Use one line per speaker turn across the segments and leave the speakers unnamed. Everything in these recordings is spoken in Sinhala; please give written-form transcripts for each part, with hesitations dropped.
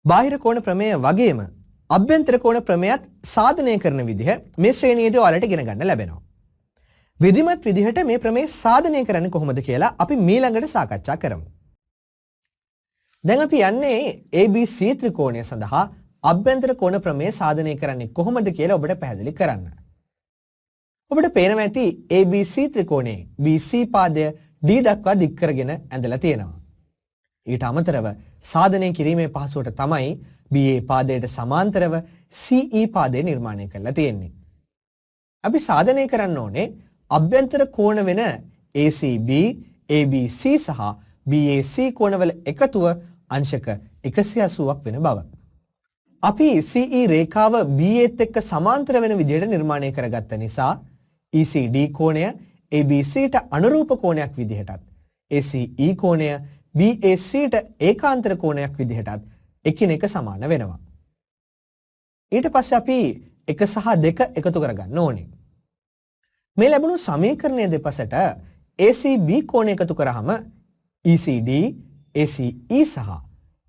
බාහිර කෝණ ප්‍රමේය වගේම අභ්‍යන්තර කෝණ ප්‍රමේයත් සාධනය කරන විදිහ මේ ශ්‍රේණියේදී ඔයාලට ඉගෙන ගන්න ලැබෙනවා. විධිමත් විදිහට මේ ප්‍රමේය සාධනය කරන්නේ කොහොමද කියලා අපි ඊළඟට සාකච්ඡා කරමු. දැන් අපි යන්නේ ABC ත්‍රිකෝණය සඳහා අභ්‍යන්තර කෝණ ප්‍රමේය සාධනය කරන්නේ කොහොමද කියලා ඔබට පැහැදිලි කරන්න. ඔබට පේනවා ඇති ABC ත්‍රිකෝණයේ BC පාදය D දක්වා දික් කරගෙන ඇඳලා තියෙනවා. ඊට අමතරව සාධනය කිරීමේ පහසුවට තමයි BA පාදයට සමාන්තරව CE පාදය නිර්මාණය කරලා තියෙන්නේ. අපි සාධනය කරන්න ඕනේ අභ්‍යන්තර කෝණ වෙන ACB, ABC සහ BAC කෝණවල එකතුව අංශක 180ක් වෙන බව. අපි CE රේඛාව BAත් එක්ක සමාන්තර වෙන විදිහට නිර්මාණය කරගත්ත නිසා ECD කෝණය ABCට අනුරූප කෝණයක් විදිහටත් ACE කෝණය BACට ඒකාන්තර කෝණයක් විදිහටත් එකිනෙක සමාන වෙනවා. ඊට පස්සේ අපි 1 සහ 2 එකතු කරගන්න ඕනේ. මේ ලැබුණු සමීකරණය දෙපසට ACB කෝණය එකතු කරාම ECD, ACE සහ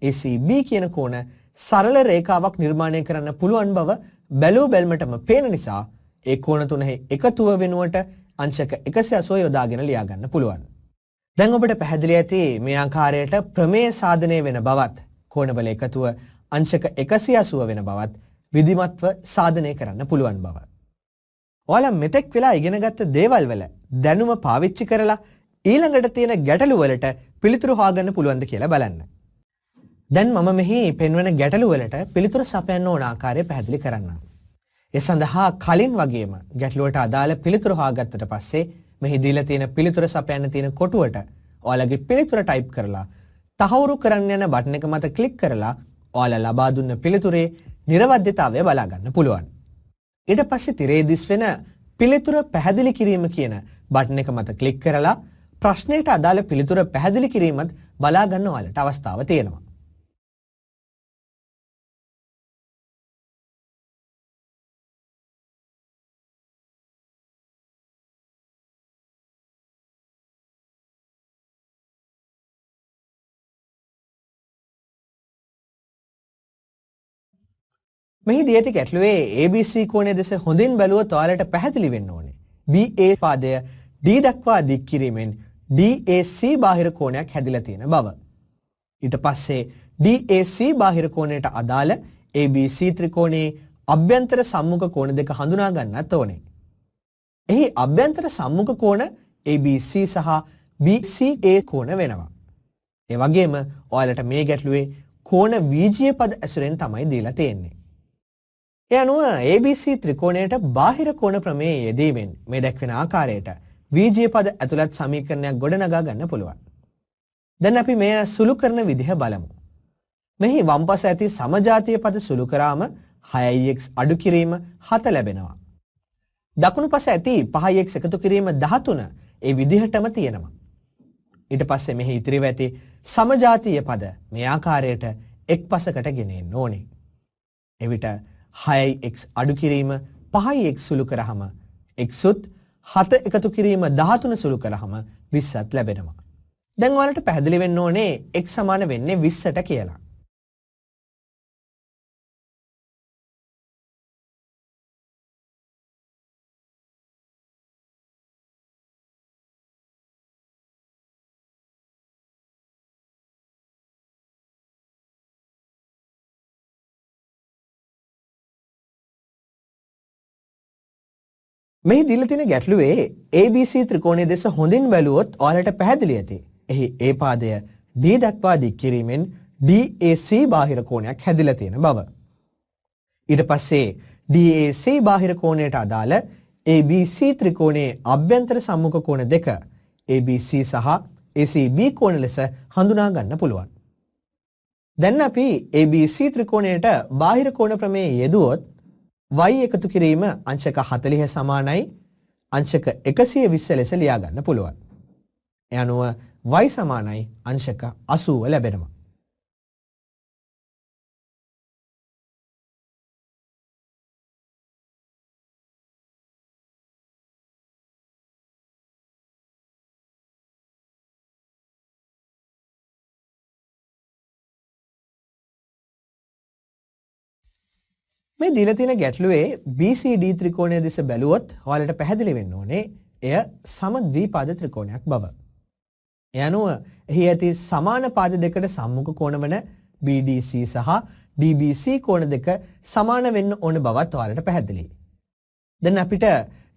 ACB කියන කෝණ සරල රේඛාවක් නිර්මාණය කරන්න පුළුවන් බව බැලූ බැල්මටම පේන නිසා ඒ කෝණ තුනෙහි එකතුව වෙනුවට අංශක 180 යොදාගෙන ලියා ගන්න පුළුවන්. දැන් ඔබට පැහැදිලි ඇති මේ ආකාරයට ප්‍රමේය සාධනය වෙන බවත් කෝණවල එකතුව අංශක 180 වෙන බවත් විධිමත්ව සාධනය කරන්න පුළුවන් බව. ඔයාලා මෙතෙක් වෙලා ඉගෙනගත්ත දේවල් වල දැනුම පාවිච්චි කරලා ඊළඟට තියෙන ගැටලු වලට පිළිතුරු හොයාගන්න පුළුවන්ද කියලා බලන්න. දැන් මම මෙහි පෙන්වන ගැටලු වලට පිළිතුරු සපයන්න ඕන ආකාරය පැහැදිලි කරන්නම්. ඒ සඳහා කලින් වගේම ගැටලුවට අදාළ පිළිතුරු හොයාගත්තට පස්සේ මෙහි දීලා තියෙන පිළිතුර සපයන්න තියෙන කොටුවට ඔයාලගේ පිළිතුර ටයිප් කරලා තහවුරු කරන්න යන බටන් එක මත ක්ලික් කරලා ඔයාලා ලබා දුන්න පිළිතුරේ නිර්වද්‍යතාවය බලා ගන්න පුළුවන්. ඊට පස්සේ තිරේ දිස් වෙන පිළිතුර පැහැදිලි කිරීම කියන බටන් එක මත ක්ලික් කරලා ප්‍රශ්නයට අදාළ පිළිතුර පැහැදිලි කිරීමත් බලා ගන්න ඔයාලට අවස්ථාව තියෙනවා. මෙහිදී ඇති ගැටලුවේ ABC කෝණය දෙස හොඳින් බැලුවොත් ඔයාලට පැහැදිලි වෙන්න ඕනේ. BA පාදය D දක්වා දික් කිරීමෙන් DAC බාහිර කෝණයක් හැදිලා තියෙන බව. ඊට පස්සේ DAC බාහිර කෝණයට අදාළ ABC ත්‍රිකෝණයේ අභ්‍යන්තර සම්මුඛ කෝණ දෙක හඳුනා ගන්නත් ඕනේ. එහි අභ්‍යන්තර සම්මුඛ කෝණ ABC සහ BCA කෝණ වෙනවා. ඒ වගේම ඔයාලට මේ ගැටලුවේ කෝණ VGA පද ඇසුරෙන් තමයි දීලා තියෙන්නේ. ඒ අනුව ABC ත්‍රිකෝණයට බාහිර කෝණ ප්‍රමේය යෙදීමෙන් මේ දැක්වෙන ආකාරයට VGA පද ඇතුළත් සමීකරණයක් ගොඩනගා ගන්න පුළුවන්. දැන් අපි මෙය සුළු කරන විදිහ බලමු. මෙහි වම් පස ඇති සමජාතීය පද සුළු කරාම 6x අඩු කිරීම 7 ලැබෙනවා. දකුණු පස ඇති 5x එකතු කිරීම 13 ඒ විදිහටම තියෙනවා. ඊට පස්සේ මෙහි ඉතිරිව ඇති සමජාතීය පද මේ ආකාරයට එක් පසකට ගෙනෙන්න ඕනේ. එවිට 6x අඩු කිරීම 5x සුළු කරාම x උත් 7 එකතු කිරීම 13 සුළු කරාම 20ක් ලැබෙනවා. දැන් ඔයාලට පැහැදිලි වෙන්න ඕනේ x සමාන වෙන්නේ 20ට කියලා. මේ දීලා තියෙන ගැටලුවේ ABC ත්‍රිකෝණය දෙස හොඳින් බැලුවොත් ඔයාලට පැහැදිලි ඇති. එහි A පාදය D දක්වා දික් කිරීමෙන් DAC බාහිර කෝණයක් හැදිලා තියෙන බව. ඊට පස්සේ DAC බාහිර කෝණයට අදාළ ABC ත්‍රිකෝණයේ අභ්‍යන්තර සම්මුඛ කෝණ දෙක ABC සහ ACB කෝණ ලෙස හඳුනා ගන්න පුළුවන්. දැන් අපි ABC ත්‍රිකෝණයට බාහිර කෝණ ප්‍රමේය යෙදුවොත් y එකතු කිරීම අංශක 40 සමානයි අංශක 120 ලෙස ලියා ගන්න පුළුවන්. ඒ අනුව y සමානයි අංශක 80 ලැබෙනවා. මේ දීලා තියෙන ගැටලුවේ BCD ත්‍රිකෝණය දෙස බැලුවොත් ඔයාලට පැහැදිලි වෙන්න ඕනේ එය සම ද්විපාද ත්‍රිකෝණයක් බව. ඒ අනුව එහි ඇති සමාන පාද දෙකට සම්මුඛ කෝණ වන BDC සහ DBC කෝණ දෙක සමාන වෙන්න ඕන බවත් ඔයාලට පැහැදිලියි. දැන් අපිට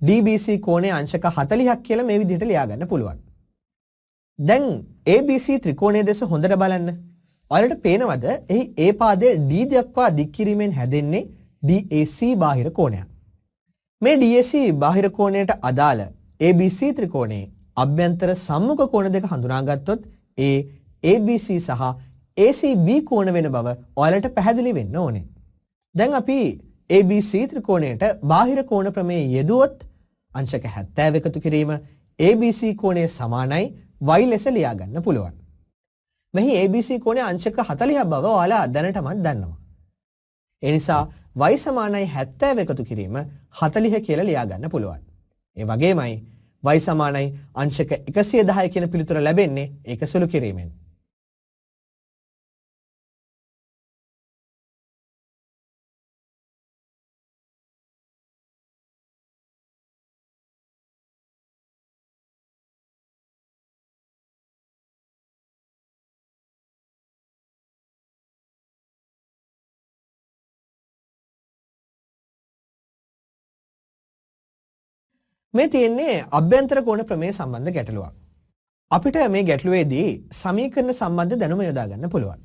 DBC කෝණයේ අංශක 40ක් කියලා මේ විදිහට ලියා ගන්න පුළුවන්. දැන් ABC ත්‍රිකෝණය දෙස හොඳට බලන්න. ඔයාලට පේනවද එහි A පාදයේ D දක්වා දික් කිරීමෙන් හැදෙන්නේ DAC බාහිර කෝණයක්. මේ DAC බාහිර කෝණයට අදාළ ABC ත්‍රිකෝණයේ අභ්‍යන්තර සම්මුඛ කෝණ දෙක හඳුනාගත්තොත් ඒ ABC සහ ACB කෝණ වෙන බව ඔයාලට පැහැදිලි වෙන්න ඕනේ. දැන් අපි ABC ත්‍රිකෝණයට බාහිර කෝණ ප්‍රමේය යෙදුවොත් අංශක 70 එකතු කිරීම ABC කෝණයේ සමානයි y ලෙස ලියා ගන්න පුළුවන්. මෙහි ABC කෝණයේ අංශක 40ක් බව ඔයාලා දැනටමත් දන්නවා. ඒ නිසා y සමානයි 70 එකතු කිරීම 40 කියලා ලියා ගන්න පුළුවන්. ඒ වගේමයි y සමානයි අංශක 110 කියන පිළිතුර ලැබෙන්නේ ඒක සුළු කිරීමෙන්. මේ තියෙන්නේ අභ්‍යන්තර කෝණ ප්‍රමේය සම්බන්ධ ගැටලුවක්. අපිට මේ ගැටලුවේදී සමීකරණ සම්බන්ධ දැනුම යොදා ගන්න පුළුවන්.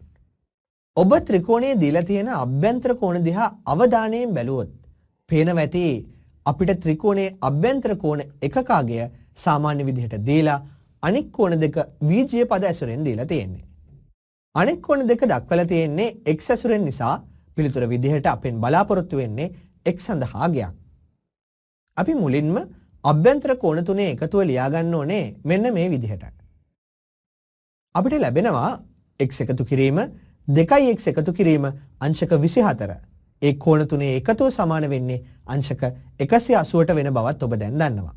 ඔබ ත්‍රිකෝණයේ දීලා තියෙන අභ්‍යන්තර කෝණ දිහා අවධානයෙන් බැලුවොත් පේනවා ඇති අපිට ත්‍රිකෝණයේ අභ්‍යන්තර කෝණ එකකාගය සාමාන්‍ය විදිහට දීලා අනෙක් කෝණ දෙක බීජීය පද ඇසුරෙන් දීලා තියෙන්නේ. අනෙක් කෝණ දෙක දක්වලා තියෙන්නේ x ඇසුරෙන් නිසා පිළිතුර විදිහට අපෙන් බලාපොරොත්තු වෙන්නේ x සඳහා ගයක්. අපි මුලින්ම අභ්‍යන්තර කෝණ තුනේ එකතුව ලියා ගන්න ඕනේ මෙන්න මේ විදිහට. අපිට ලැබෙනවා x එකතු කිරීම 2x එකතු කිරීම අංශක 24. ඒ කෝණ තුනේ එකතුව සමාන වෙන්නේ අංශක 180ට වෙන බවත් ඔබ දැන් දන්නවා.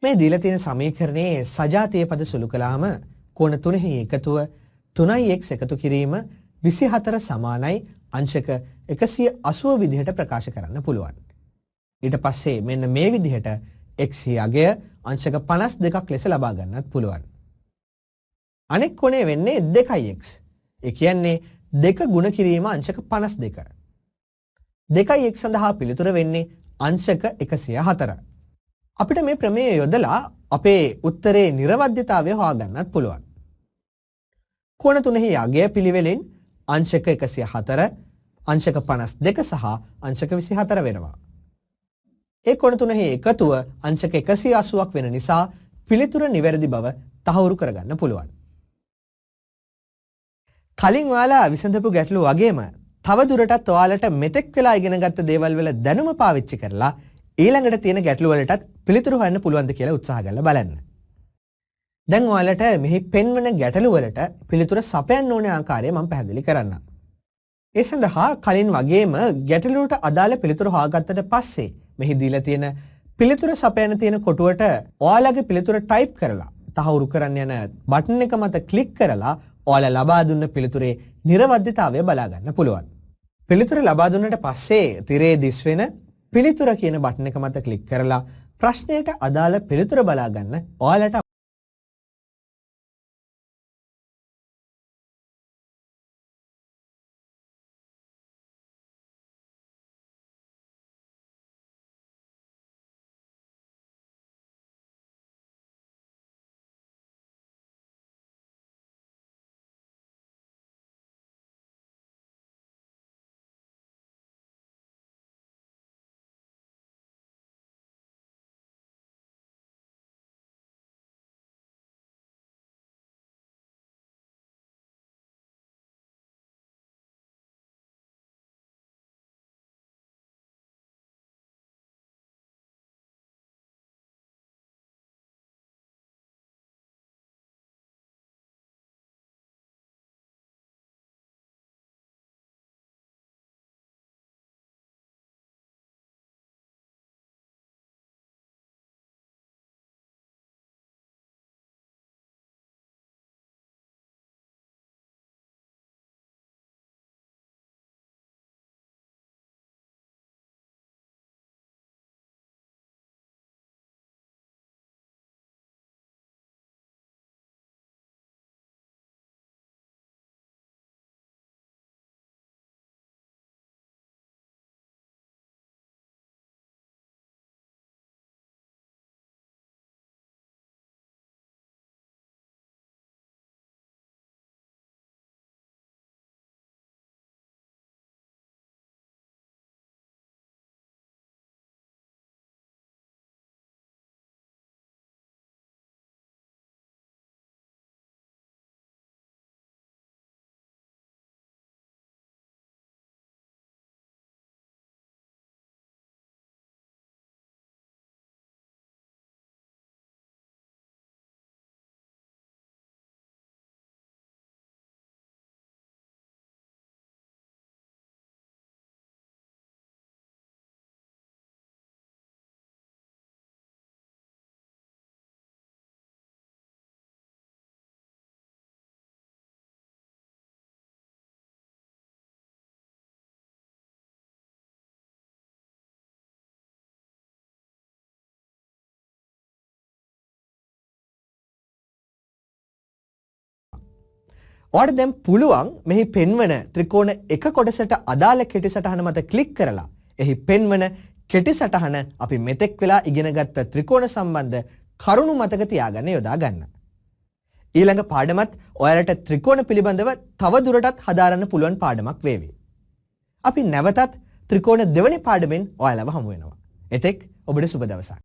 මේ දීලා තියෙන සමීකරණයේ සජාතීය පද සුළු කළාම කෝණ තුනෙහි එකතුව 3x එකතු කිරීම 24 සමානයි අංශක 180 විදිහට ප්‍රකාශ කරන්න පුළුවන්. ඊට පස්සේ මෙන්න මේ විදිහට x යගය අංශක 52ක් ලෙස ලබා ගන්නත් පුළුවන්. අනෙක් කොනේ වෙන්නේ 2x. ඒ කියන්නේ 2 ගුණ කිරීම අංශක 52. 2x සඳහා පිළිතුර වෙන්නේ අංශක 104. අපිට මේ ප්‍රමේය යොදලා අපේ උත්තරේ නිර්වද්‍යතාවය හොයාගන්නත් පුළුවන්. කෝණ තුනෙහි යගය පිළිවෙලින් අංශක 104, අංශක 52 සහ අංශක 24 වෙනවා. ඒ කෝණ තුනෙහි එකතුව අංශක 180ක් වෙන නිසා පිළිතුර නිවැරදි බව තහවුරු කරගන්න පුළුවන්. කලින් ඔයාලා විසඳපු ගැටලුව වගේම තව දුරටත් ඔයාලට මෙතෙක් වෙලා ඉගෙනගත්ත දේවල් වල දැනුම පාවිච්චි කරලා ඊළඟට තියෙන ගැටලු වලටත් පිළිතුරු හොයන්න පුළුවන්ද කියලා උත්සාහ කරලා බලන්න. දැන් ඔයාලට මෙහි පෙන්වන ගැටලු වලට පිළිතුර සපයන්න ඕනේ ආකාරය මම පැහැදිලි කරන්නම්. ඒ සඳහා කලින් වගේම ගැටලුවට අදාළ පිළිතුරු හොයාගත්තට පස්සේ මෙහි දීලා තියෙන පිළිතුර සපයන්න තියෙන කොටුවට ඔයාලගේ පිළිතුර ටයිප් කරලා තහවුරු කරන්න යන බටන් එක මත ක්ලික් කරලා ඔයාලා ලබා දුන්න පිළිතුරේ නිර්වද්‍යතාවය බලා ගන්න පුළුවන්. පිළිතුර ලබා දුන්නට පස්සේ තිරේ දිස් වෙන පිළිතුර කියන බටන් එක මත ක්ලික් කරලා ප්‍රශ්නයට අදාළ පිළිතුර බලා ගන්න ඔයාලට ඔයාලට දැන් පුළුවන් මෙහි පෙන්වන ත්‍රිකෝණ එක කොටසට අදාළ කෙටි සටහන මත ක්ලික් කරලා එහි පෙන්වන කෙටි සටහන අපි මෙතෙක් වෙලා ඉගෙනගත්ත ත්‍රිකෝණ සම්බන්ධ කරුණු මතක තියාගන්න යොදා ගන්න. ඊළඟ පාඩමත් ඔයාලට ත්‍රිකෝණ පිළිබඳව තව දුරටත් හදාරන්න පුළුවන් පාඩමක් වේවි. අපි නැවතත් ත්‍රිකෝණ දෙවැනි පාඩමෙන් ඔයාලව හමු වෙනවා. එතෙක් ඔබට සුබ දවසක්.